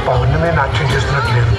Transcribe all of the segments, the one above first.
పౌర్ణమే నాట్యం చేస్తున్నట్లేదు.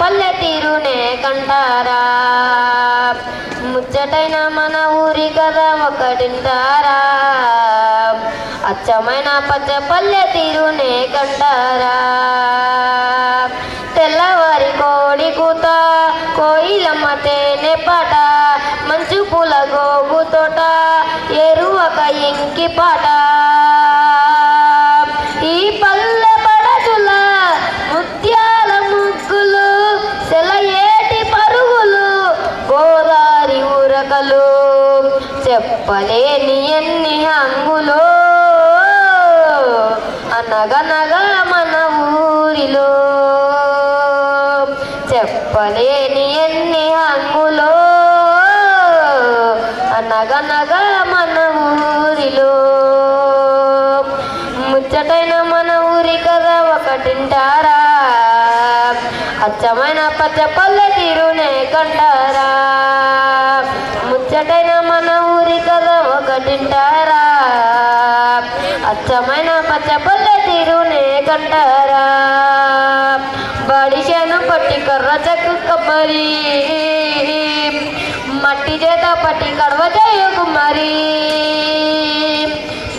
పల్లె తీరునే కంటారా, ముచ్చటైన మన ఊరి కథ ఒకటింటారా. అచ్చమైన పచ్చ పల్లె తీరునే కంటారా. తెల్లవారి కోడి కూత, కోయిలమ్మ తేనె పాట, మంచు పూల గోగు తోట, ఎరువక ఇంకి పాట. ఈ పల్లె పడచుల ముత్యాల చెప్పలేని ఎన్ని హంగులో అనగనగా మన ఊరిలో చెప్పలేని ఎన్ని హంగులో అనగనగా మన ఊరిలో ముచ్చటైన మన ఊరి కదా ఒకటింటారా అచ్చమైన పచ్చ పల్లె తీరునే కంటారా ముచ్చటైన మన ఊరి కదా ఒకటింటారా అచ్చమైన పచ్చ పల్లె తీరునే కంటారా బడిశను పట్టి కర్ర చెక్కు కమ్మరి మట్టి చేత పట్టి కడవ చేయు కుమ్మరి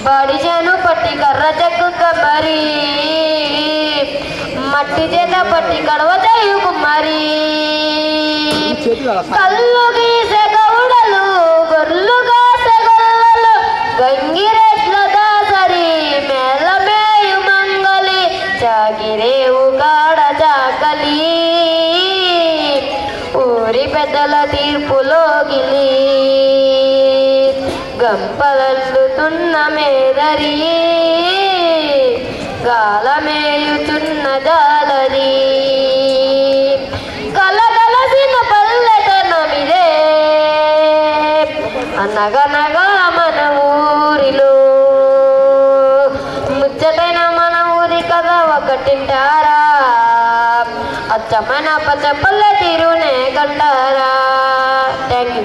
బడిశను పట్టి కర్ర చెక్కు కమ్మరి మట్టి చేత పట్టి కడవ చేయు కుమ్మరి కళ్ళు గీసే గౌడలు గొర్రెలు కాసే గొల్లలు గంగిరెట్ల దాసరి మేళమేయు మంగలి చాగిరేవు కాడ చాకలి ఊరి పెద్దల తీర్పులో గిలి గంపలల్లుతున్న మేదరి గాలమేయుచున్న జాలరి కలగలసిన పల్లెతనమిదే అనగనగా మన ఊరిలో ముచ్చటైన మన ఊరి కదా ఒకటింటారా అచ్చమైన పచ్చ పల్లె తీరునే కంటారా. Thank you.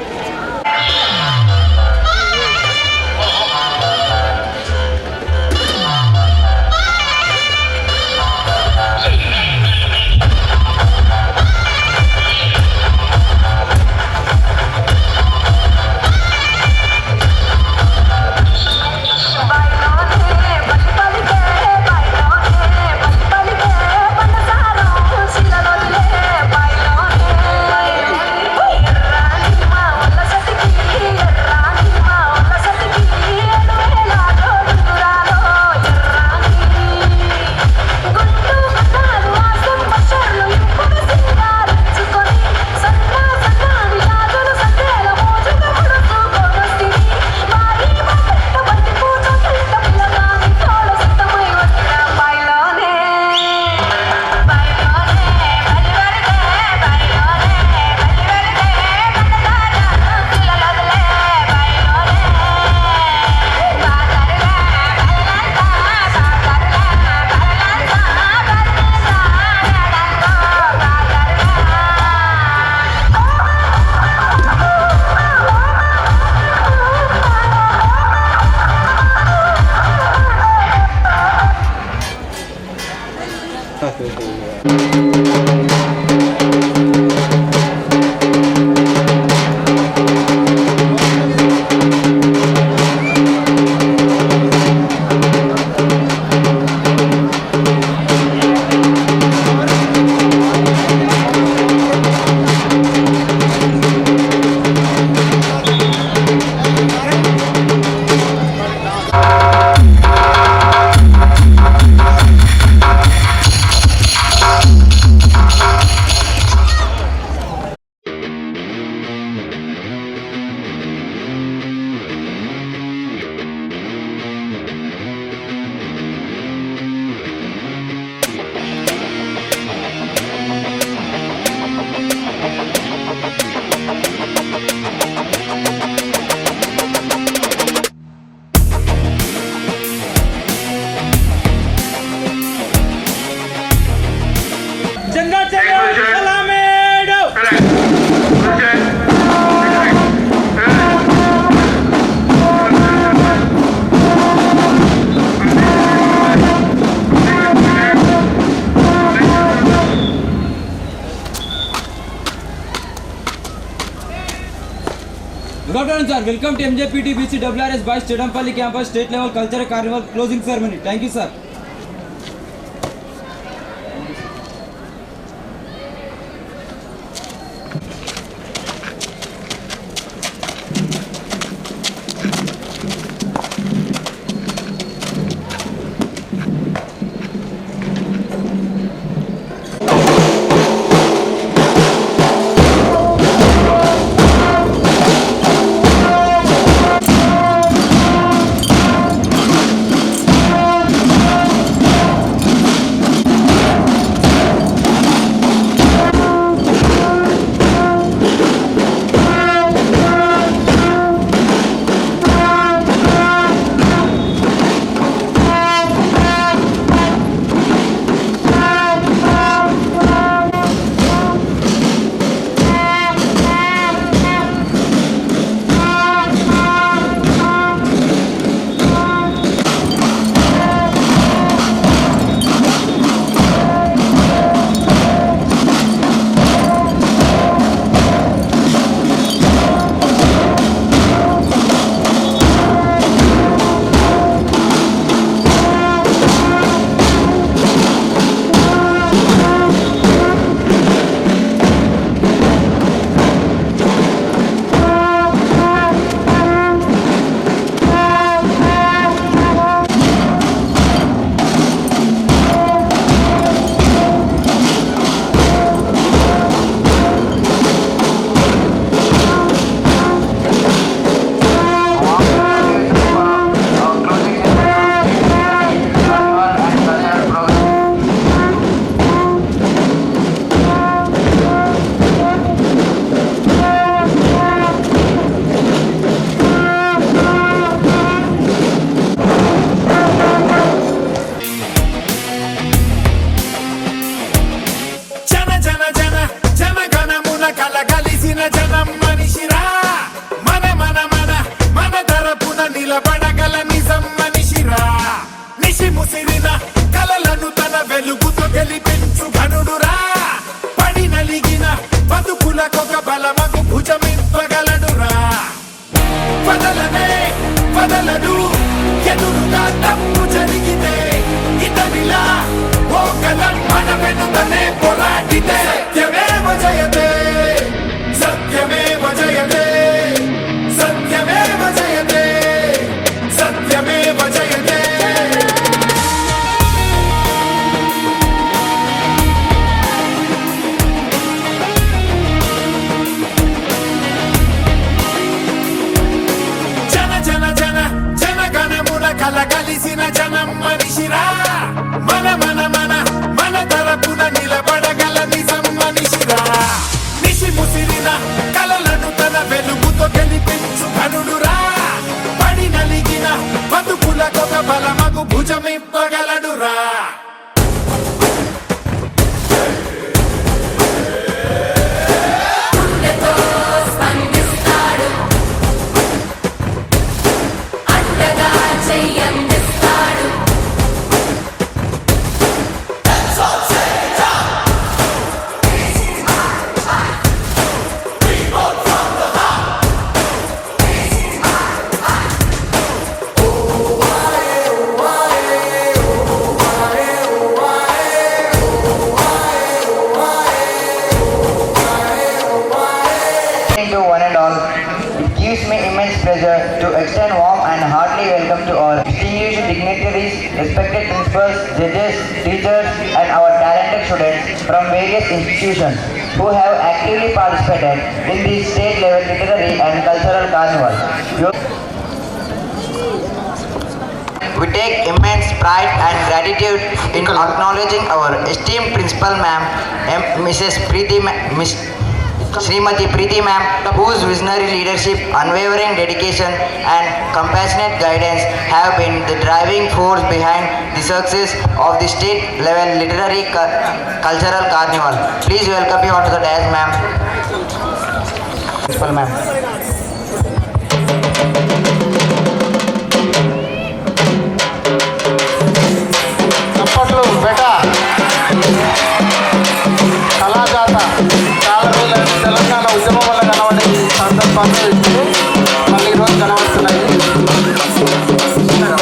Good afternoon, sir. Welcome to MJPT BCWRS Boys Chedampalli Campus State Level Cultural Carnival Closing Ceremony. Thank you, sir. నిలబడగల నిజం మనిషిరా నిశి ముసిరిన కలలను తన వెలుగుతో గెలిపించు ఘనుడురా పడి నలిగిన బతుకులకొక బలమగు భుజమింపగలడురా వదలడు ఎదురుగా తప్పు జరిగితే ఇతనిలా ఓ గలం మన వెనుకనే పోరాడితే సత్యమేవ జయతే సత్యమేవ జయతే సత్యమేవ జయతే సత్యమేవ జయతే కలగలిసిన జనం మనిషిరా మన తరపున నిలబడగల నిజం మనిషిరా నిశి ముసిరిన కలలను తన వెలుగుతో గెలిపించు ఘనుడురా పడి నలిగిన బతుకులకొక బలమగు భుజమిప్పగలడురా To one and all, it gives me immense pleasure to extend warm and hearty welcome to all distinguished dignitaries, respected principals, judges, teachers, and our talented students from various institutions who have actively participated in the state-level literary and cultural carnival. We take immense pride and gratitude in acknowledging our esteemed principal ma'am, Srimati Preeti ma'am, whose visionary leadership, unwavering dedication and compassionate guidance have been the driving force behind the success of the state level literary cultural carnival. Please welcome you onto the dais, ma'am. Principal ma'am. చప్పట్లు బేటా కళాజాత చాలా రోజులు తెలంగాణ ఉద్యమం వల్ల కనబడే సందర్భాలు ఇప్పుడు మళ్ళీ ఈరోజు కనబడుతున్నాయి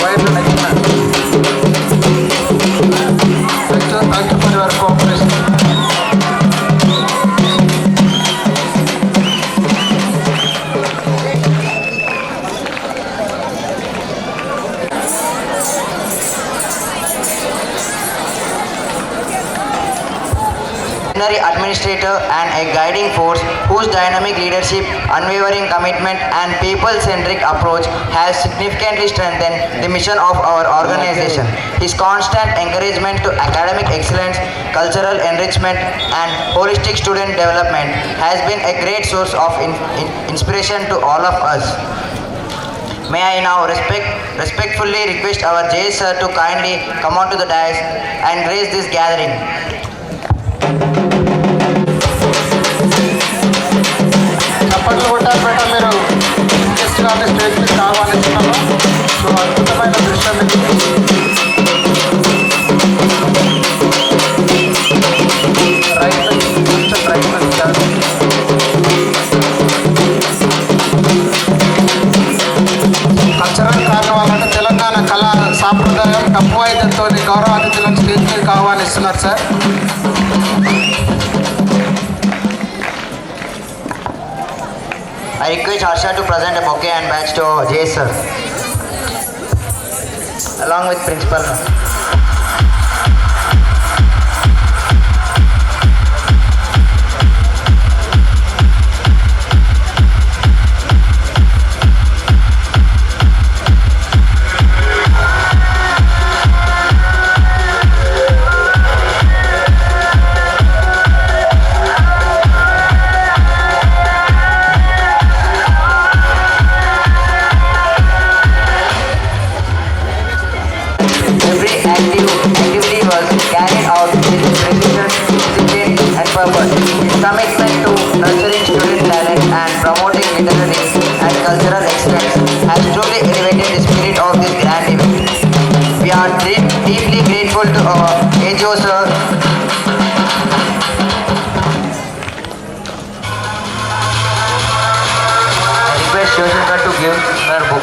వైర్లు thank you for your cooperation. Administrator and a guiding force whose dynamic leadership, unwavering commitment and people-centric approach has significantly strengthened the mission of our organization. His constant encouragement to academic excellence, cultural enrichment and holistic student development has been a great source of inspiration to all of us. May I now respectfully request our JS sir to kindly come onto the dais and grace this gathering. చప్పట్లు కొట్టారు బేట మీరు guest గారిని stage మీద కావాలిస్తున్నాను. So అద్భుతమైన దృశ్యం ఇది. Cultural carnival అంటే తెలంగాణ కళా సాంప్రదాయం డప్పు వాయిద్యంతో గౌరవ అతిథులను స్టేజ్ మీద ఆహ్వానిస్తున్నారు sir. I request Harsha to present a bouquet and badge to JS sir, along with principal. Activity was carried out with precision, discipline and purpose. His commitment to nurturing student talent and promoting literary and cultural excellence has truly elevated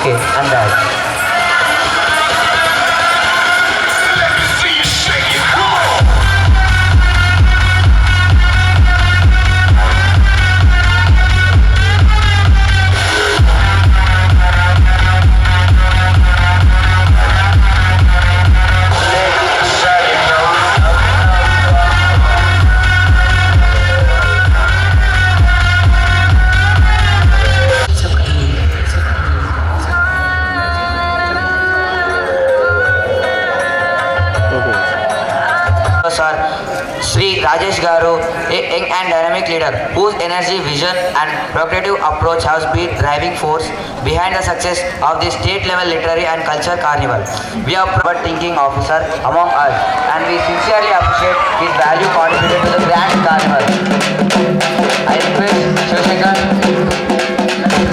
Okay, I'm back. Sir Sri Rajesh Garu, a young and dynamic leader whose energy, vision and proactive approach has been driving force behind the success of the state level literary and culture carnival. We are proud thinking officer among us and we sincerely appreciate his value contributed to the grand carnival. I request Shivashankar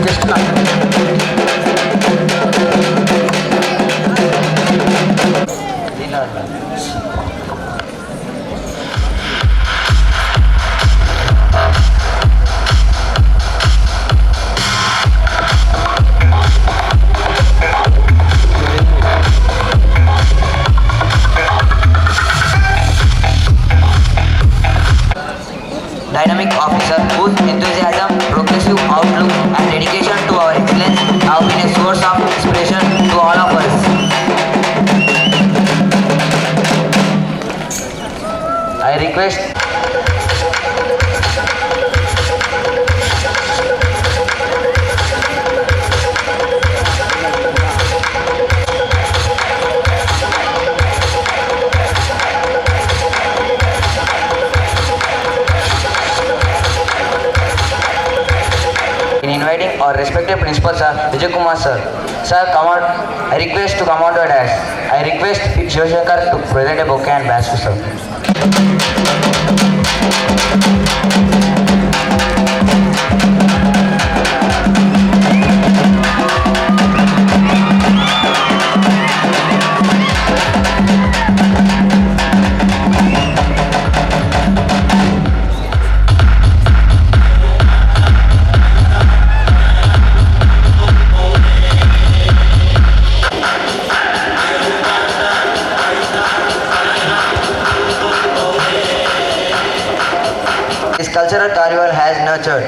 just dynamic officer whose enthusiasm, progressive outlook and dedication to our excellence have been a source of inspiration to all of us. I request in inviting our respected principal sir, Vijay Kumar sir. Sir, come out. I request to come out to us. I request Shivashankar to present a bouquet and badge to sir. This cultural carnival has nurtured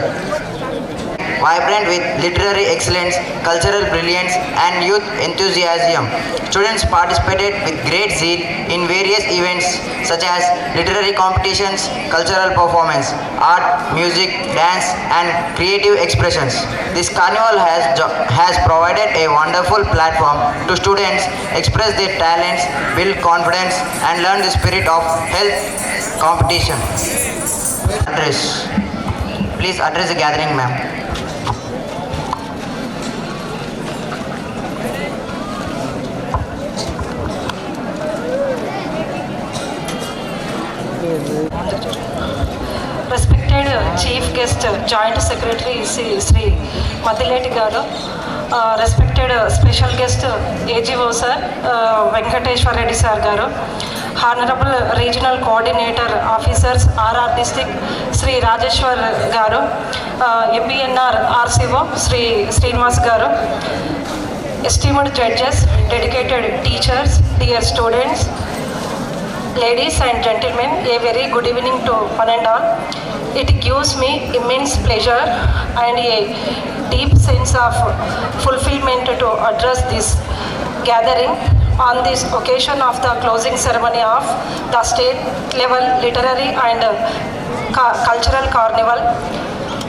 vibrant with literary excellence, cultural brilliance and youth enthusiasm. Students participated with great zeal in various events such as literary competitions, cultural performance, art, music, dance and creative expressions. This carnival has provided a wonderful platform to students express their talents, build confidence and learn the spirit of health competition. Address. Please address the gathering, ma'am. Respected Chief Guest, Joint Secretary Sri Madileti Garu, respected Special Guest AGO Sir, Venkateshwar Reddy Sir Garu, Honorable Regional Coordinator Officers RR District Sri Rajeshwar Garu, MBNR RCO Sri Srinivas Garu, esteemed judges, dedicated teachers, dear students, ladies and gentlemen, a very good evening to one and all. It gives me immense pleasure and a deep sense of fulfillment to address this gathering on this occasion of the closing ceremony of the state level literary and cultural carnival.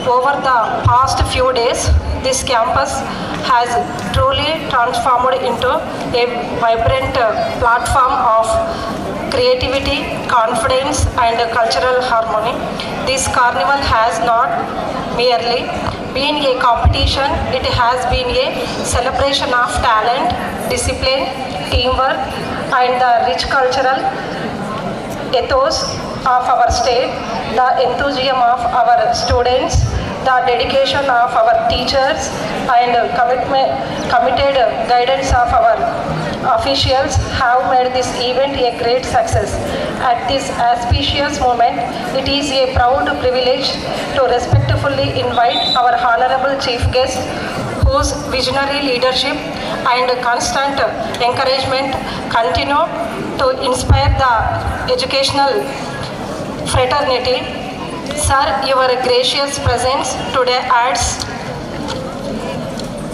Over the past few days, this campus has truly transformed into a vibrant platform of creativity, confidence and cultural harmony. This carnival has not merely been a competition, it has been a celebration of talent, discipline, teamwork and the rich cultural ethos of our state, the enthusiasm of our students, the dedication of our teachers and committed guidance of our officials have made this event a great success. At this auspicious moment, it is a proud privilege to respectfully invite our Honorable Chief Guest, who whose visionary leadership and constant encouragement continue to inspire the educational fraternity. Sir, your gracious presence today adds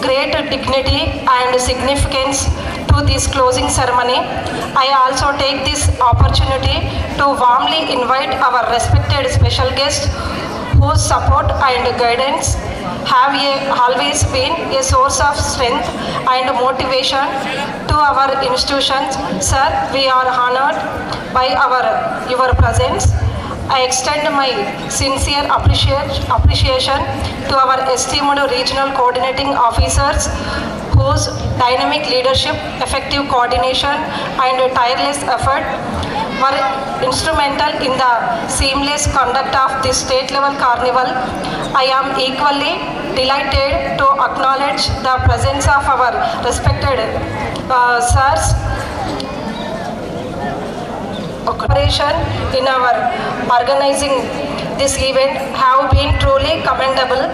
great dignity and significance to this closing ceremony. I also take this opportunity to warmly invite our respected special guest whose support and guidance have always been a source of strength and motivation to our institutions. Sir, we are honored by your presence. I extend my sincere appreciation to our esteemed regional coordinating officers whose dynamic leadership, effective coordination and tireless effort were instrumental in the seamless conduct of this state level carnival. I am equally delighted to acknowledge the presence of our respected sirs. Cooperation in our organizing this event have been truly commendable.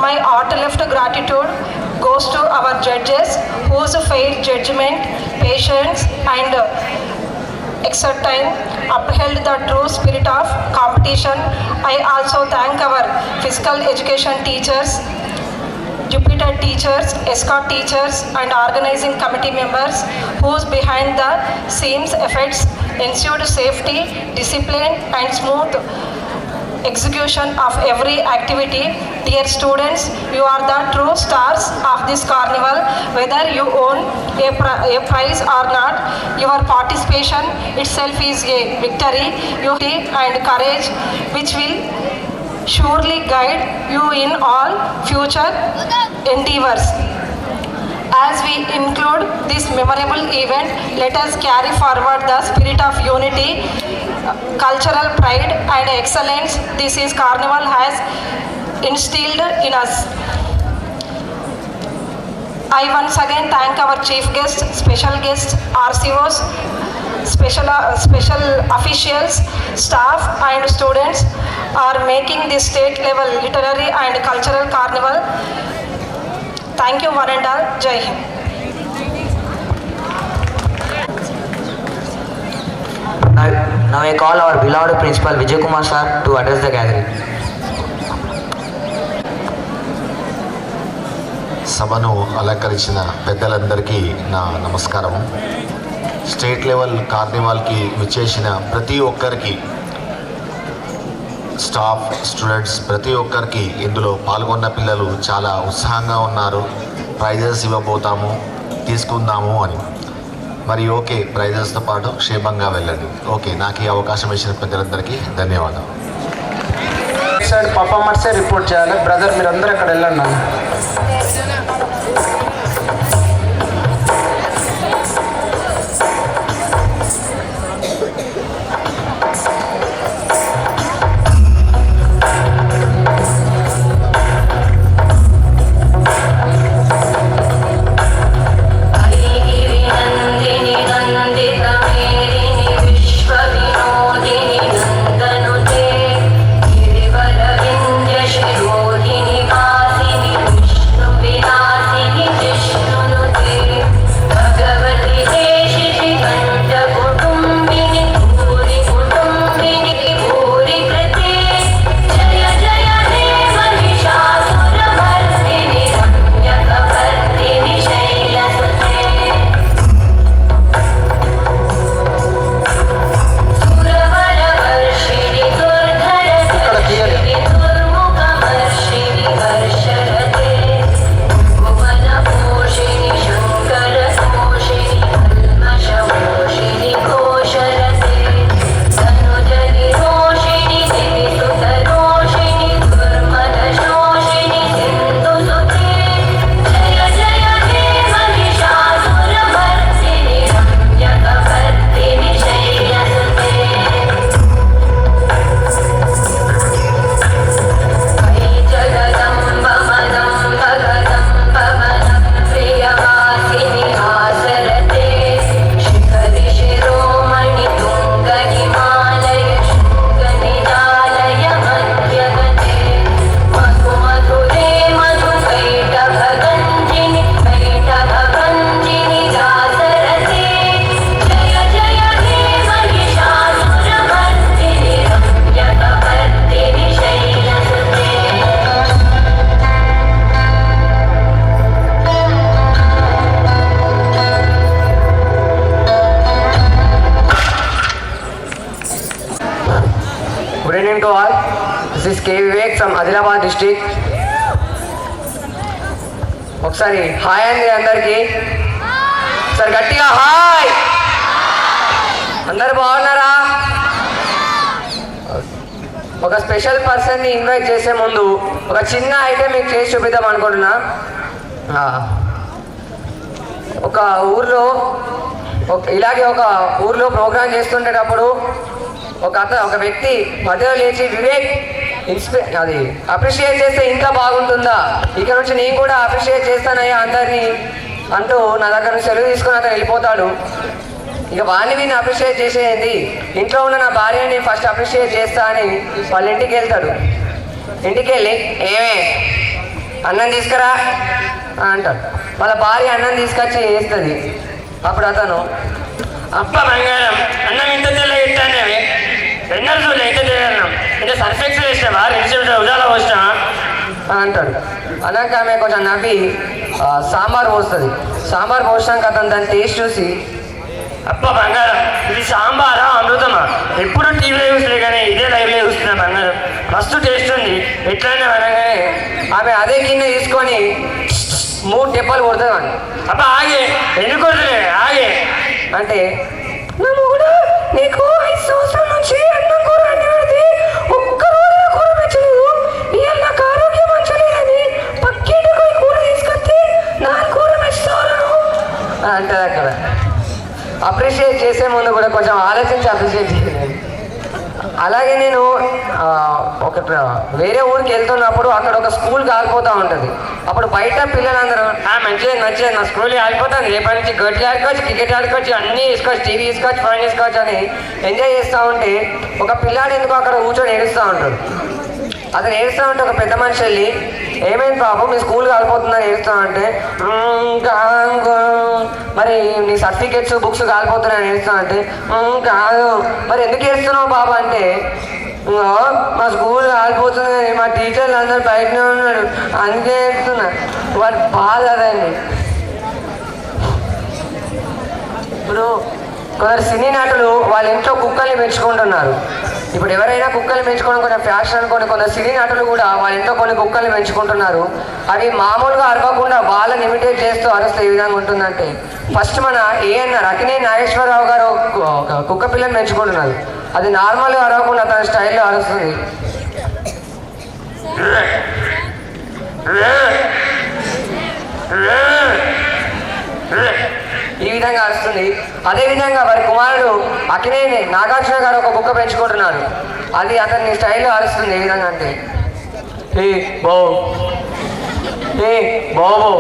My heartfelt gratitude goes to our judges whose fair judgment, patience and exertise upheld the true spirit of competition. I also thank our physical education teachers, Jupiter teachers, escort teachers and organizing committee members whose behind the scenes efforts ensured safety, discipline and smooth execution of every activity. Dear students, you are the true stars of this carnival. Whether you own a prize or not, your participation itself is a victory. Unity and courage which will surely guide you in all future endeavors. As we include this memorable event, let us carry forward the spirit of unity, cultural pride and excellence this is carnival has instilled in us. I once again thank our chief guest, special guests, RCOs, special officials, staff and students are making this state level literary and cultural carnival. Thank you one and all. Jai Hind. Now I call our beloved principal Vijay Kumar sir to address the gathering. సభను అలంకరించిన పెద్దలందరికీ నా నమస్కారం. State level కార్నివాల్కి విచ్చేసిన ప్రతి ఒక్కరికి, staff, students ప్రతి ఒక్కరికి, ఇందులో పాల్గొన్న పిల్లలు చాలా ఉత్సాహంగా ఉన్నారు. ప్రైజెస్ ఇవ్వబోతాము, తీసుకుందాము అని. మరి ఓకే, ప్రైజెస్తో పాటు క్షేమంగా వెళ్ళండి. ఓకే, నాకు ఈ అవకాశం ఇచ్చిన పెద్దలందరికీ ధన్యవాదాలు. పర్ఫార్మెన్సే రిపోర్ట్ చేయాలి. బ్రదర్ మీరందరూ అక్కడ వెళ్ళండి. Virodhini Vasini Vishnu Vinaya evening to all. This is K. Vivek from Adilabad district. ఒకసారి హాయ్ అండి అందరికి. ఒకసారి గట్టిగా హాయ్. అందరు బాగున్నారా? ఒక స్పెషల్ పర్సన్ని ఇన్వైట్ చేసే ముందు ఒక చిన్న ఐటెం మీకు చేసి చూపిద్దాం అనుకుంటున్నా. ఒక ఊర్లో ఇలాగే ఒక ఊర్లో ప్రోగ్రామ్ చేస్తుండేటప్పుడు ఒక వ్యక్తి మధ్యలో లేచి వివేక్ అది అప్రిషియేట్ చేస్తే ఇంకా బాగుంటుందా, ఇక్కడ నుంచి నేను కూడా అప్రిషియేట్ చేస్తానయ్యా అందరినీ అంటూ నా దగ్గర నుంచి సెలవు తీసుకుని అతను వెళ్ళిపోతాడు. ఇక వాడిని వీడిని అప్రిషియేట్ చేసేది, ఇంట్లో ఉన్న నా భార్యని ఫస్ట్ అప్రిషియేట్ చేస్తా అని వాళ్ళ ఇంటికి వెళ్తాడు. ఇంటికి వెళ్ళి ఏమే అన్నం తీసుకురా అంటాడు. వాళ్ళ భార్య అన్నం తీసుకొచ్చి వేస్తుంది. అప్పుడు అతను అప్ప బంగారం అన్నం ఇంత తెల్ల ఇట్టానేవి ఎన్నర చూడలే ఇంత తెలియన్నాం ఇంకా సర్ఫెక్స్ వేసినావా రెండు ఉదాలో వచ్చినా అంటాడు. అన్నాక ఆమె కొంచెం నవ్వి సాంబార్ పోస్తుంది. సాంబార్ పోసినాక అతను దాన్ని టేస్ట్ చూసి అప్ప బంగారం ఇది సాంబారా అమృతమా ఎప్పుడు టీవీలో చూసలే కానీ ఇదే లైవ్లో చూస్తున్నా బంగారం మస్తు టేస్ట్ ఉంది ఎట్లయినా అనగానే ఆమె అదే గిన్నె తీసుకొని 3 టెప్పలు కొడుతుంది అని. అబ్బా ఆగే ఎందుకు కొడుతుంది ఆగే అంటే నీకు 5 సంవత్సరాల నుంచి అన్నం కూర అంటే ఒక్క రోజు కూర పెంచలేదు, ఇవాళ నాకు ఆరోగ్యం మంచలేదని పక్కింటికి కూర తీసుకొస్తే నా కూర మెచ్చుతాను అంటది. అక్కడ అప్రిషియేట్ చేసే ముందు కూడా కొంచెం ఆలోచించి అప్రిషియేట్ చేయాలి. అలాగే నేను ఒక వేరే ఊరికి వెళ్తున్నప్పుడు అక్కడ ఒక స్కూల్ కాలిపోతూ ఉంటుంది. అప్పుడు బయట పిల్లలందరూ మంచిగా నచ్చేది నా స్కూల్ ఆడిపోతుంది, రేపటి నుంచి గట్టి ఆడుకోవచ్చు, క్రికెట్ ఆడుకోవచ్చు, అన్నీ తీసుకోవచ్చు, టీవీ తీసుకోవచ్చు, ఫోన్ తీసుకోవచ్చు అని ఎంజాయ్ చేస్తూ ఉంటే ఒక పిల్లాడు ఎందుకు అక్కడ కూర్చొని ఏడుస్తూ ఉంటాడు. అతను ఏడుస్తూ ఉంటే ఒక పెద్ద మనిషి వెళ్ళి ఏమైంది బాబు మీ స్కూల్ కాలిపోతుందని ఏడుస్తా అంటే మరి నీ సర్టిఫికెట్స్ బుక్స్ కాలిపోతున్నాయని ఏడుస్తా అంటే కాదు మరి ఎందుకు ఏడుస్తున్నావు బాబు అంటే మా స్కూల్ కాలిపోతుంది మా టీచర్లు అందరూ బయటనే ఉన్నాడు అందుకే ఏడుస్తున్నా. వాడి బాధ అదండి. ఇప్పుడు కొందరు సినీ నటులు వాళ్ళ ఇంట్లో కుక్కల్ని పెంచుకుంటున్నారు. ఇప్పుడు ఎవరైనా కుక్కల్ని పెంచుకోవడం కొంచెం ఫ్యాషన్ అనుకోండి, కొందరు సినీ నటులు కూడా వాళ్ళ ఇంట్లో కొన్ని కుక్కల్ని పెంచుకుంటున్నారు. అవి మామూలుగా అరవకుండా వాళ్ళని ఇమిటేట్ చేస్తూ అరుస్తే ఏ విధంగా ఉంటుందంటే ఫస్ట్ మన ఏఎన్ఆర్ అక్కినేని నాగేశ్వరరావు గారు ఒక కుక్క పిల్లని పెంచుకుంటున్నారు. అది నార్మల్గా అరవకుండా తన స్టైల్లో అరుస్తుంది. ఈ విధంగా వస్తుంది. అదేవిధంగా వారి కుమారుడు అక్కినేని నాగార్జున గారు ఒక కుక్క పెంచుకుంటున్నారు. అది అతన్ని స్టైల్లో అరుస్తుంది. ఏ విధంగా అంటే ఏ బాబు ఏ బాబు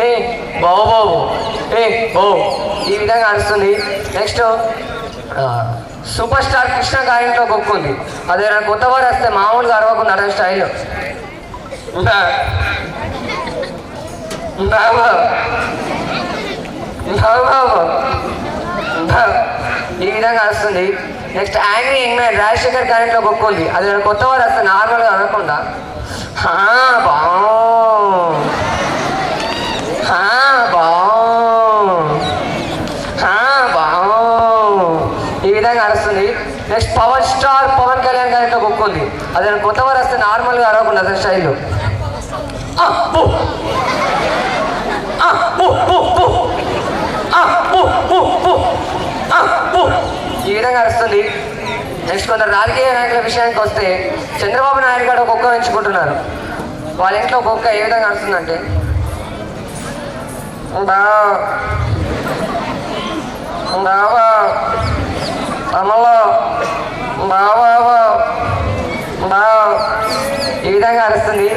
ఏ బాబు ఏ బో ఈ విధంగా అరుస్తుంది. నెక్స్ట్ సూపర్ స్టార్ కృష్ణ గారింట్లో కుక్క ఉంది. అదే కొత్త వారు వస్తే మామూలుగా అరవకుండా అతని స్టైల్లో ఈ విధంగా వస్తుంది. Next angry young man Rajasekhar గారింట్లో కుక్క ఉంది. అది కొత్త వారు వస్తే నార్మల్గా అనకుండా ఈ విధంగా అరుస్తుంది. Next power star Pawan Kalyan గారింట్లో కుక్క ఉంది. అది కొత్త వారు వస్తే నార్మల్గా అరవకుండా అతని స్టైల్లో ఈ విధంగా అరుస్తుంది. నెక్స్ట్ కొందరు రాజకీయ నాయకుల విషయానికి వస్తే చంద్రబాబు నాయుడు గారు కుక్క పెంచుకుంటున్నారు. వాళ్ళ ఇంట్లో కుక్క ఏ విధంగా అరుస్తుందంటే ఈ విధంగా అరుస్తుంది.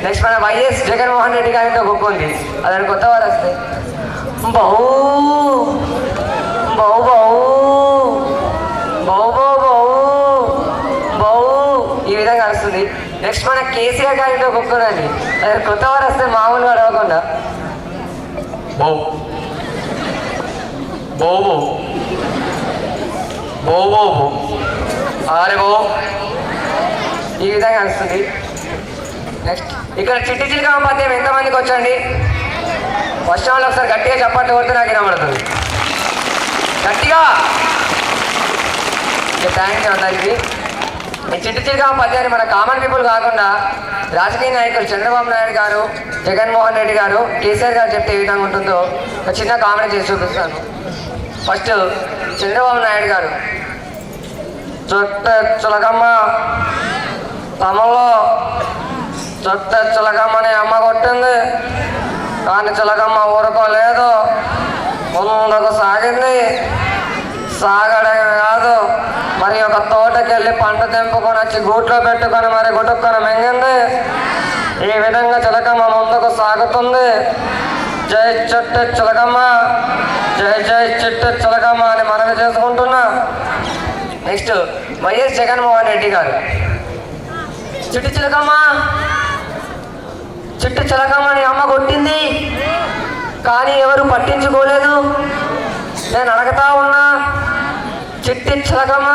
నెక్స్ట్ మన వైఎస్ జగన్మోహన్ రెడ్డి గారితో కుక్క ఉంది. అదని కొత్త వారు వస్తే బహు బహు బహు బహు బహు బహు ఈ విధంగా అరుస్తుంది. నెక్స్ట్ మన కేసీఆర్ గారితో కుక్కనండి. అది కొత్త వారు వస్తే మామూలుగా అడగకుండా బహు బహు బహు బహు ఆరే బహు ఈ విధంగా అరుస్తుంది. నెక్స్ట్ ఇక్కడ చిట్టి చిలుక పద్యం ఎంతమందికి వచ్చండి? ఫస్ట్ వాళ్ళు ఒకసారి గట్టిగా చప్పట్లు కొడితే నాకు వినబడుతుంది. గట్టిగా థ్యాంక్ యూ అందరికీ. ఈ చిట్టు చిరుకమ్మ పద్యాన్ని మన కామన్ పీపుల్ కాకుండా రాజకీయ నాయకులు చంద్రబాబు నాయుడు గారు, జగన్మోహన్ రెడ్డి గారు, కేసీఆర్ గారు చెప్తే ఏ విధంగా ఉంటుందో ఒక చిన్న కామెడీ చేసి చూపిస్తాను. ఫస్ట్ చంద్రబాబు నాయుడు గారు, చుట్ట చులకమ్మ తమలో చుట్ట చులకమ్మని అమ్మ కొట్టింది, కానీ చులకమ్మ ఊరుకోలేదు, ముందుకు సాగింది. సాగడం కాదు, మరి ఒక తోటకెళ్ళి పంట తెంపుకొని వచ్చి గూట్లో పెట్టుకొని మరి గుట్టుకొని మింగింది. ఈ విధంగా చిలకమ్మ ముందుకు సాగుతుంది. జై చెట్టు చిలకమ్మ, జై జై చెట్టు చిలకమ్మ అని మనవి చేసుకుంటున్నా. నెక్స్ట్ వైఎస్ జగన్మోహన్ రెడ్డి గారు, చిట్టు చిలకమ్మ చిట్టు చిలకమ్మని అమ్మ కొట్టింది, కానీ ఎవరు పట్టించుకోలేదు. నేను అడగతా ఉన్నా, చిట్టి చిలకమ్మ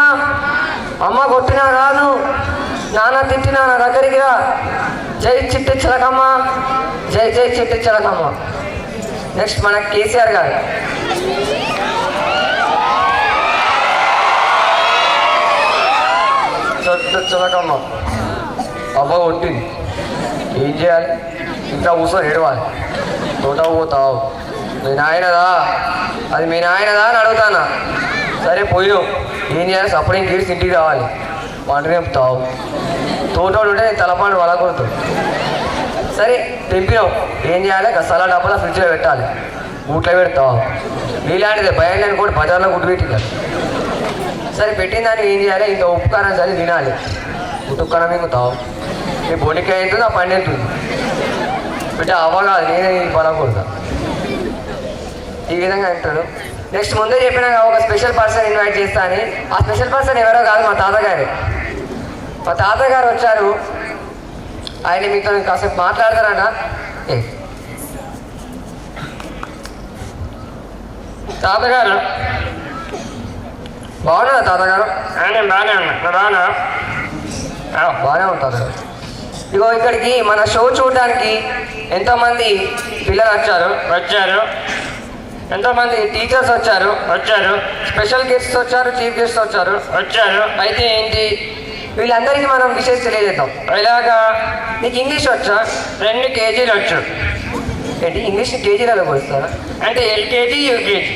అమ్మ కొట్టినా కాదు, నాన్న తిట్టినా నా దగ్గరికి రా. జై చిట్టి చిలకమ్మ, జై జై చిట్టి చిలకమ్మ. నెక్స్ట్ మన కేసీఆర్ గారు, చుట్టు చిలకమ్మ అమ్మ కొట్టింది, ఏం చేయాలి? ఇంకా కూర్చొని ఏడవాలి. తోట పోతావు, మీ నాయనదా, అది మీ నాయనదా అని అడుగుతానా. సరే పోయావు, ఏం చేయాలి? సపరేట్ గీడ్స్ ఇంటికి రావాలి, పంట తెంపుతావు. తోటోడు ఉంటే నేను తలపాటు వలకూడదు. సరే తెంపినావు, ఏం చేయాలి? గసాల డబ్బాలో ఫ్రిడ్జ్లో పెట్టాలి, గుట్లో పెడతావు. ఇలాంటిదే భయం లేని కూడా బజార్లో గుడ్డు పెట్టింది. సరే పెట్టిన దానికి ఏం చేయాలి? ఇంకా ఉప్పు కారం సరే తినాలి, ఉప్పు కారం మింగుతావు. నీ బొనికాయ అవుతుంది, ఆ పండు అవుతుంది. బిడ్డ అవ్వగాదు, నేనే పడకూడదు. ఈ విధంగా అంటాడు. నెక్స్ట్ ముందే చెప్పినాక ఒక స్పెషల్ పర్సన్ ఇన్వైట్ చేస్తా అని. ఆ స్పెషల్ పర్సన్ ఎవరో కాదు, మా తాతగారు. మా తాతగారు వచ్చారు, ఆయన మీతో కాసేపు మాట్లాడతారన్న. తాతగారు బాగున్నా? తాతగారు బాగానే ఉన్నా. బాగానే ఉంటారు. ఇగో ఇక్కడికి మన షో చూడడానికి ఎంతోమంది పిల్లలు వచ్చారు. ఎంతోమంది టీచర్స్ వచ్చారు. స్పెషల్ గెస్ట్స్ వచ్చారు, చీఫ్ గెస్ట్స్ వచ్చారు. అయితే ఏంటి, వీళ్ళందరికీ మనం విషయం తెలియజేద్దాం. ఇలాగా నీకు ఇంగ్లీష్ వచ్చా? 2 కేజీలు వచ్చు. ఏంటి ఇంగ్లీష్ కేజీలలో పోస్తారా? అంటే LKG UKG.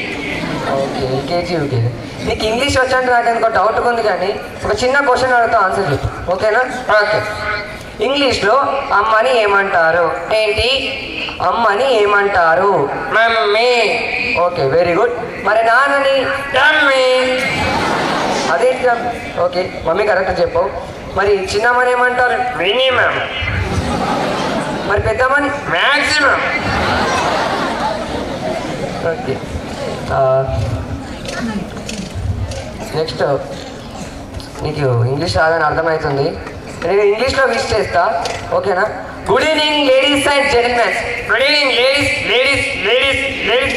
Okay, LKG UKG. నీకు ఇంగ్లీష్ వచ్చంటే నాకు ఎందుకో డౌట్ ఉంది, కానీ ఒక చిన్న క్వశ్చన్ అడుగుతా, ఆన్సర్ చెప్పు. ఓకేనా? ఓకే. ఇంగ్లీష్లో అమ్మని ఏమంటారు? ఏంటి అమ్మని ఏమంటారు? మమ్మీ. Okay, very good. మరి నాన్నని? మమ్మీ. అదేంటి? ఓకే, మమ్మీ కరెక్ట్ చెప్పు. మరి చిన్నమ్మని ఏమంటారు? మినిమం. మరి పెద్దమ్మని? మ్యాక్సిమం. ఓకే. నెక్స్ట్ నీకు ఇంగ్లీష్ రాదని అర్థమవుతుంది, నేను ఇంగ్లీష్లో విష్ చేస్తా. ఓకేనా? Good evening ladies and gentlemen. Good evening ladies.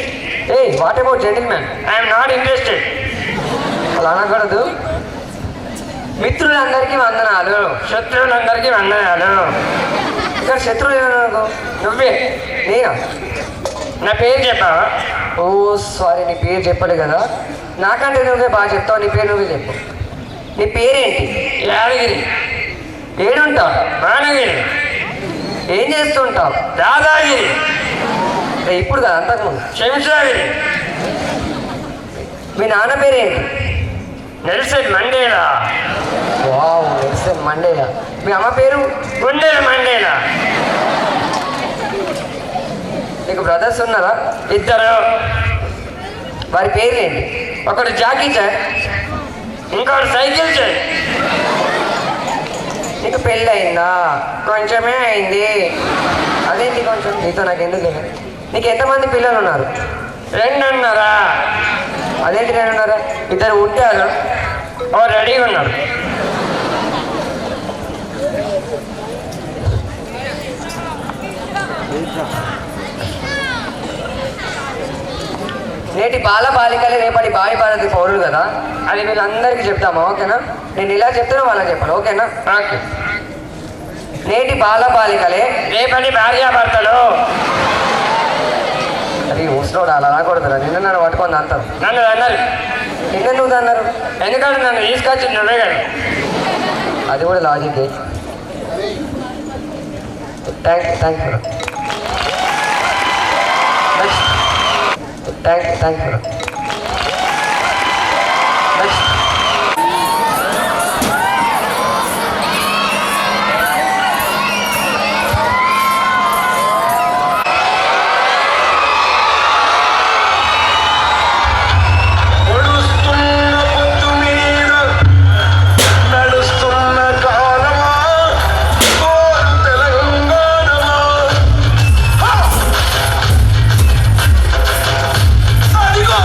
ఏ what about gentlemen? I'm not interested. అలా అనకూడదు. మిత్రులందరికీ వందనాలు, శత్రువులందరికీ వందనాలు. ఇక్కడ శత్రువులు ఏమనుకో, నువ్వే. నేనా? నా పేరు చెప్పావా? ఓ సారీ, నీ పేరు చెప్పలే కదా. నాకంటే నువ్వే బాగా చెప్తావు. నీ పేరు నువ్వే చెప్పు. నీ పేరేంటి? యాదగిరి. ఏడుంటావు? బాణగిరి. ఏం చేస్తుంటావు? దాదాగిరి. ఇప్పుడు కదా, అంతకుముందు శంషాగిరి. మీ నాన్న పేరేంటి? Nelson Mandela. Wow, Nelson Mandela. మీ అమ్మ పేరు? గుండెల మండేలా. నీకు బ్రదర్స్ ఉన్నారా? 2. వారి పేర్లేంటి? ఒకడు జాకీ చాన్, ఇంకొకటి సైకిల్ చాన్. నీకు పెళ్ళి అయిందా? కొంచెమే అయింది. అదేంటి కొంచెం? నీతో నాకు ఎందుకు? నీకు ఎంతమంది పిల్లలు ఉన్నారు? 2 ఉన్నారా? అదేంటి 2 ఉన్నారా? 2 ఉంటారు, ఓ రెడీగా ఉన్నారు. నేటి బాల బాలికలే రేపటి భావి భారతి పౌరులు కదా, అది వీళ్ళందరికీ చెప్తామా? ఓకేనా? నేను ఇలా చెప్తున్నా, వాళ్ళకి చెప్పాను. ఓకేనా? ఓకే. నేటి బాల బాలికలే రేపటి భార్యాభర్తలు. అది ఊసినోడు అలా రాకూడదురా. నిన్న నన్ను పట్టుకొని అంటారు. నన్ను అన్నారు. నిన్న నువ్వు అన్నారు ఎందుకంటే నన్ను తీసుకొచ్చి నువ్వే కదా. అది కూడా logic. Thank you. Next. Thank you. Next. ఒడుస్తున్న పొద్దు మీద నడుస్తున్న కాలమా కోరు తెలంగాణమా అదిగో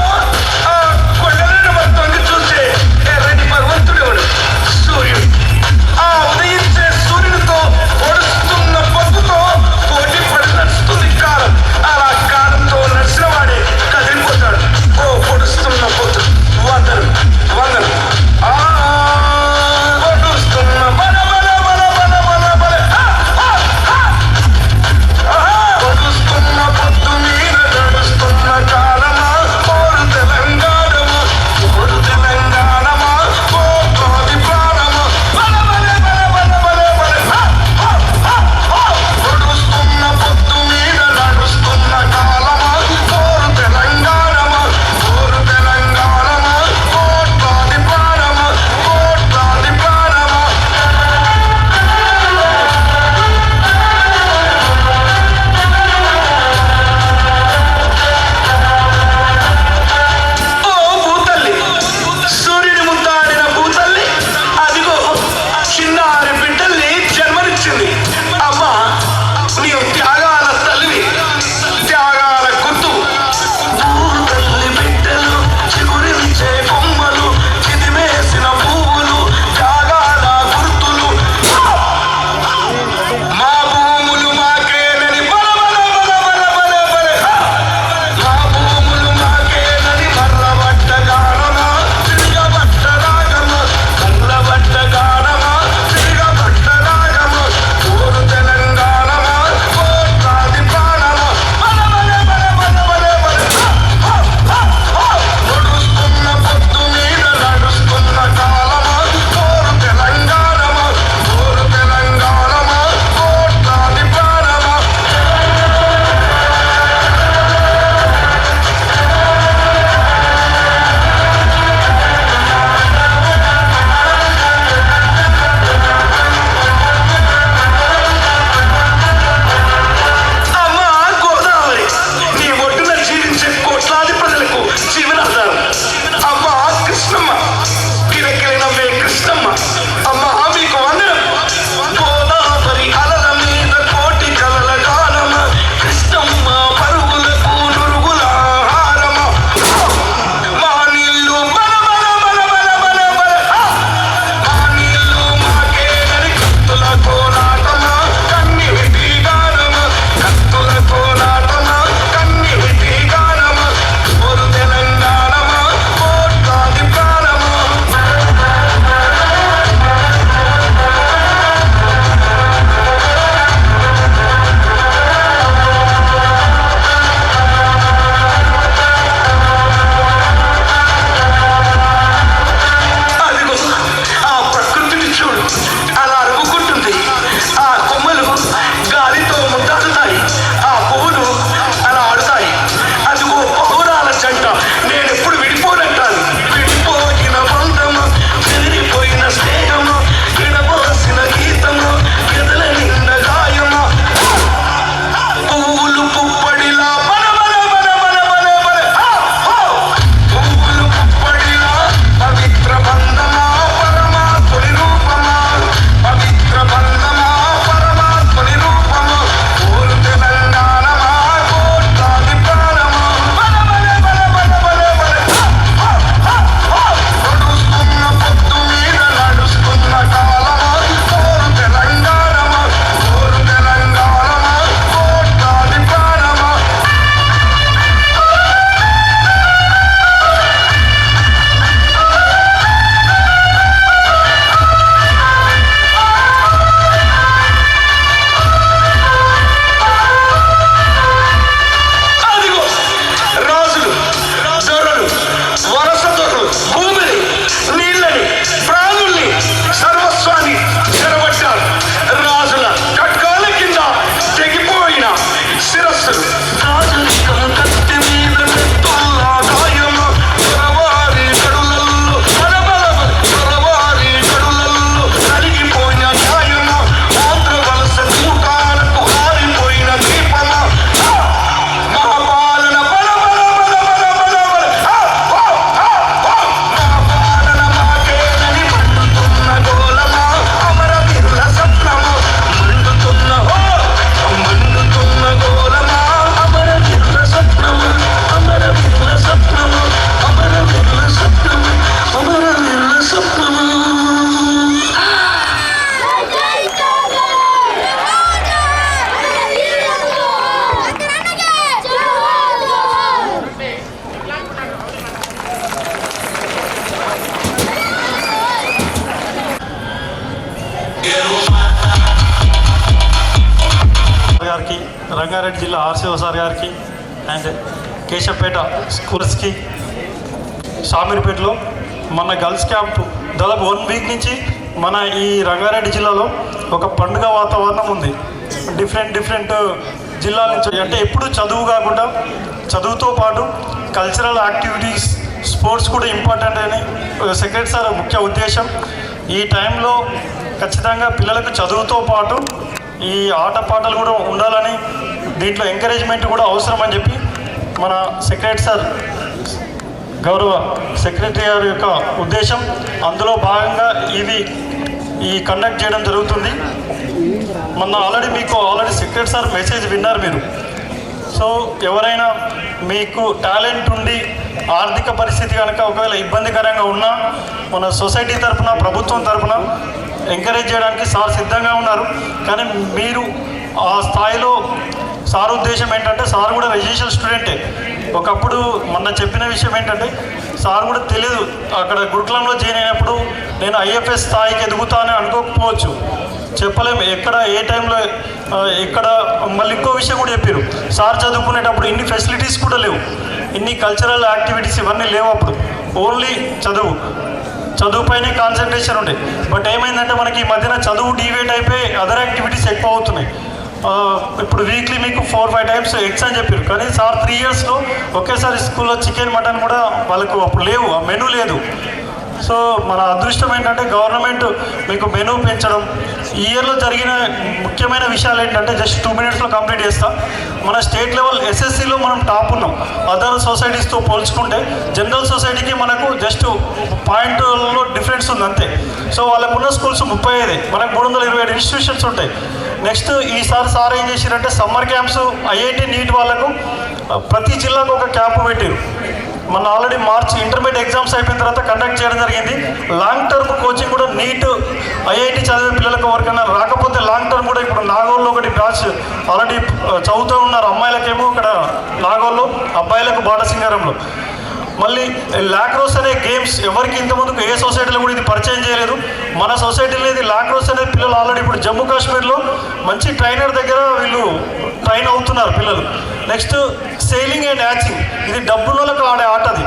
గారికి, రంగారెడ్డి జిల్లా ఆర్సీఓ సార్ గారికి అండ్ కేశవపేట స్కూల్స్కి, షామీర్పేటలో మన గర్ల్స్ క్యాంప్ దాదాపు 1 వీక్ నుంచి మన ఈ రంగారెడ్డి జిల్లాలో ఒక పండుగ వాతావరణం ఉంది. డిఫరెంట్ జిల్లాల నుంచి, అంటే ఎప్పుడు చదువు కాకుండా చదువుతో పాటు కల్చరల్ యాక్టివిటీస్, స్పోర్ట్స్ కూడా ఇంపార్టెంట్ అని సెక్రటరీ సార్ ముఖ్య ఉద్దేశం. ఈ టైంలో ఖచ్చితంగా పిల్లలకు చదువుతో పాటు ఈ ఆటపాటలు కూడా ఉండాలని, దీంట్లో ఎంకరేజ్మెంట్ కూడా అవసరం అని చెప్పి మన సెక్రటరీ సార్, గౌరవ సెక్రటరీ గారి యొక్క ఉద్దేశం. అందులో భాగంగా ఈ కండక్ట్ చేయడం జరుగుతుంది. మొన్న ఆల్రెడీ సెక్రటరీ సార్ మెసేజ్ విన్నారు మీరు. సో ఎవరైనా మీకు టాలెంట్ ఉండి ఆర్థిక పరిస్థితి కనుక ఒకవేళ ఇబ్బందికరంగా ఉన్నా మన సొసైటీ తరఫున, ప్రభుత్వం తరఫున ఎంకరేజ్ చేయడానికి సార్ సిద్ధంగా ఉన్నారు. కానీ మీరు ఆ స్థాయిలో సార్ ఉద్దేశం ఏంటంటే, సార్ కూడా రెసిడెన్షియల్ స్టూడెంటే. ఒకప్పుడు మొన్న చెప్పిన విషయం ఏంటంటే, సార్ కూడా తెలియదు, అక్కడ గురుకులంలో జాయిన్ అయినప్పుడు నేను ఐఎఫ్ఎస్ స్థాయికి ఎదుగుతానని అనుకోకపోవచ్చు, చెప్పలేము ఎక్కడ ఏ టైంలో ఎక్కడ. మళ్ళీ ఇంకో విషయం కూడా చెప్పారు, సార్ చదువుకునేటప్పుడు ఇన్ని ఫెసిలిటీస్ కూడా లేవు, ఇన్ని కల్చరల్ యాక్టివిటీస్ ఇవన్నీ లేవు. అప్పుడు ఓన్లీ చదువుపైనే కాన్సన్ట్రేషన్ ఉంటాయి. బట్ ఏమైందంటే మనకి ఈ మధ్యన చదువు డివేట్ అయిపోయి అదర్ యాక్టివిటీస్ ఎక్కువ అవుతున్నాయి. ఇప్పుడు వీక్లీ మీకు 4-5 టైమ్స్ ఎగ్జామ్ చెప్పారు, కానీ సార్ 3 ఇయర్స్లో ఒకేసారి స్కూల్లో చికెన్, మటన్ కూడా వాళ్ళకు అప్పుడు లేవు, ఆ మెనూ లేదు. సో మన అదృష్టం ఏంటంటే గవర్నమెంట్ మీకు మెనూ పెంచడం. ఈ ఇయర్లో జరిగిన ముఖ్యమైన విషయాలు ఏంటంటే, జస్ట్ 2 మినిట్స్లో కంప్లీట్ చేస్తాం. మన స్టేట్ లెవెల్ ఎస్ఎస్సిలో మనం టాప్ ఉన్నాం. అదర్ సొసైటీస్తో పోల్చుకుంటే జనరల్ సొసైటీకి మనకు జస్ట్ పాయింట్లో డిఫరెన్స్ ఉంది అంతే. సో వాళ్ళకున్న స్కూల్స్ 35, మనకు 327 ఇన్స్టిట్యూషన్స్ ఉంటాయి. నెక్స్ట్ ఈసారి సార్ ఏం చేశారంటే, సమ్మర్ క్యాంప్స్ ఐఐటి నీట్ వాళ్ళకు ప్రతి జిల్లాకు ఒక క్యాంప్ పెట్టారు. మన ఆల్రెడీ మార్చ్ ఇంటర్మీడియట్ ఎగ్జామ్స్ అయిపోయిన తర్వాత కండక్ట్ చేయడం జరిగింది. లాంగ్ టర్మ్ కోచింగ్ కూడా నీట్ ఐఐటి చదివే పిల్లలకు ఎవరికైనా రాకపోతే లాంగ్ టర్మ్ కూడా ఇప్పుడు నాగోల్లో ఒకటి బ్యాచ్ ఆల్రెడీ చదువుతూ ఉన్నారు. అమ్మాయిలకేమో ఇక్కడ నాగోల్లో, అబ్బాయిలకు బాటసింగారంలో. మళ్ళీ లాక్రోస్ అనే గేమ్స్ ఎవరికి ఇంతకుముందుకు ఏ సొసైటీలో కూడా ఇది పరిచయం చేయలేదు. మన సొసైటీలో ఇది లాక్రోస్ అనే పిల్లలు ఆల్రెడీ ఇప్పుడు జమ్మూ కాశ్మీర్లో మంచి ట్రైనర్ దగ్గర వీళ్ళు ట్రైన్ అవుతున్నారు పిల్లలు. నెక్స్ట్ సెయిలింగ్ అండ్ యాచింగ్, ఇది డబ్బున్నోళ్ళకు ఆడే ఆట. అది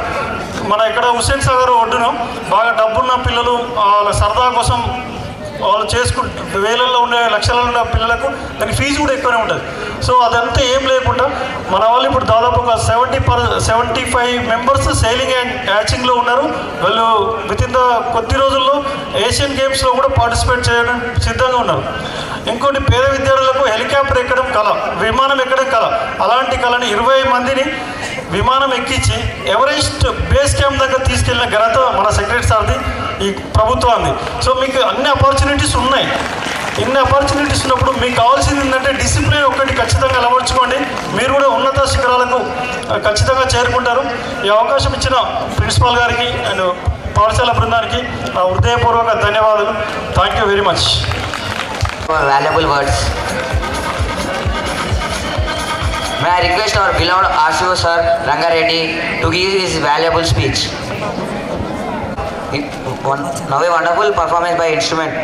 మన ఇక్కడ హుస్సేన్ సాగర్ ఒడ్డున బాగా డబ్బున్న పిల్లలు వాళ్ళ సరదా కోసం వాళ్ళు చేసుకుంటారు. వేలల్లో ఉండే, లక్షలలో ఉండే పిల్లలకు దానికి ఫీజు కూడా ఎక్కువనే ఉంటుంది. సో అదంతా ఏం లేకుండా మన వాళ్ళు ఇప్పుడు దాదాపు ఒక 75 మెంబర్స్ సెయిలింగ్ అండ్ యాచింగ్లో ఉన్నారు. వాళ్ళు వితిన్ ద కొద్ది రోజుల్లో ఏషియన్ గేమ్స్లో కూడా పార్టిసిపేట్ చేయడం సిద్ధంగా ఉన్నారు. ఇంకోటి, పేద విద్యార్థులకు హెలికాప్టర్ ఎక్కడం కళ, విమానం ఎక్కడం కళ. అలాంటి కళని 20 మందిని విమానం ఎక్కించి ఎవరెస్ట్ బేస్ క్యాంప్ దగ్గర తీసుకెళ్ళిన ఘనత మన సెక్రటరీ సార్ది, ఈ ప్రభుత్వాన్ని. సో మీకు అన్ని ఆపర్చునిటీస్ ఉన్నాయి. ఇన్ని ఆపర్చునిటీస్ ఉన్నప్పుడు మీకు కావాల్సింది ఏంటంటే డిసిప్లిన్ ఒకటి ఖచ్చితంగా అలవర్చుకోండి. మీరు కూడా ఉన్నత శిఖరాలకు ఖచ్చితంగా చేరుకుంటారు. ఈ అవకాశం ఇచ్చిన ప్రిన్సిపాల్ గారికి అండ్ పాఠశాల బృందానికి నా హృదయపూర్వక ధన్యవాదాలు. Thank you very much. Valuable words. May I request our beloved RCO Sir Rangareddy to give his valuable speech. Now a wonderful performance by instrument.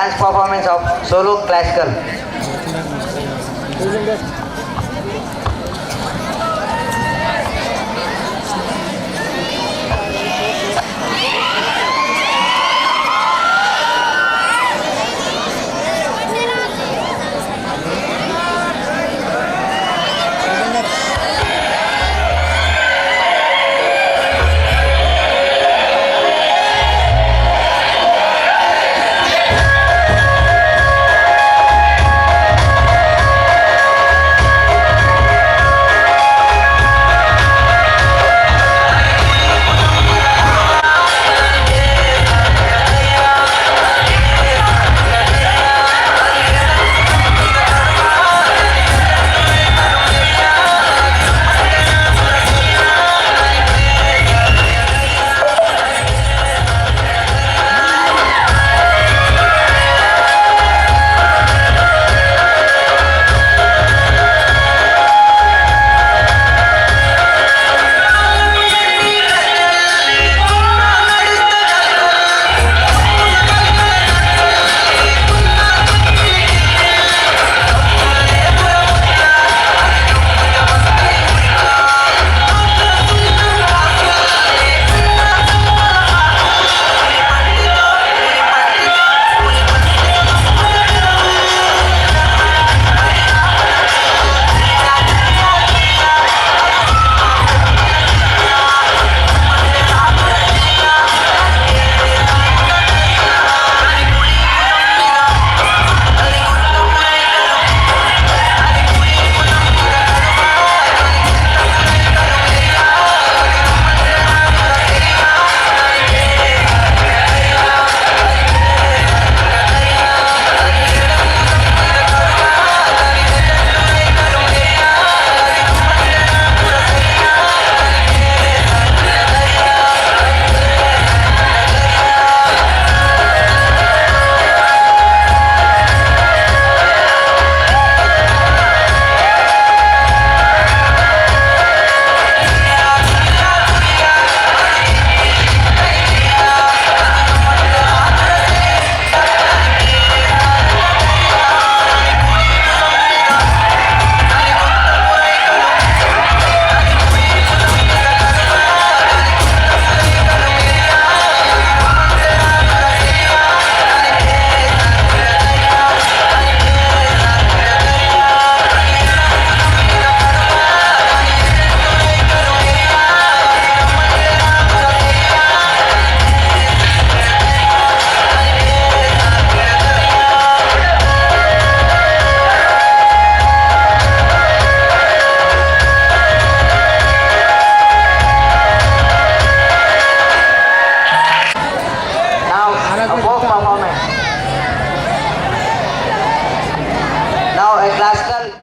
dance performance of solo classical.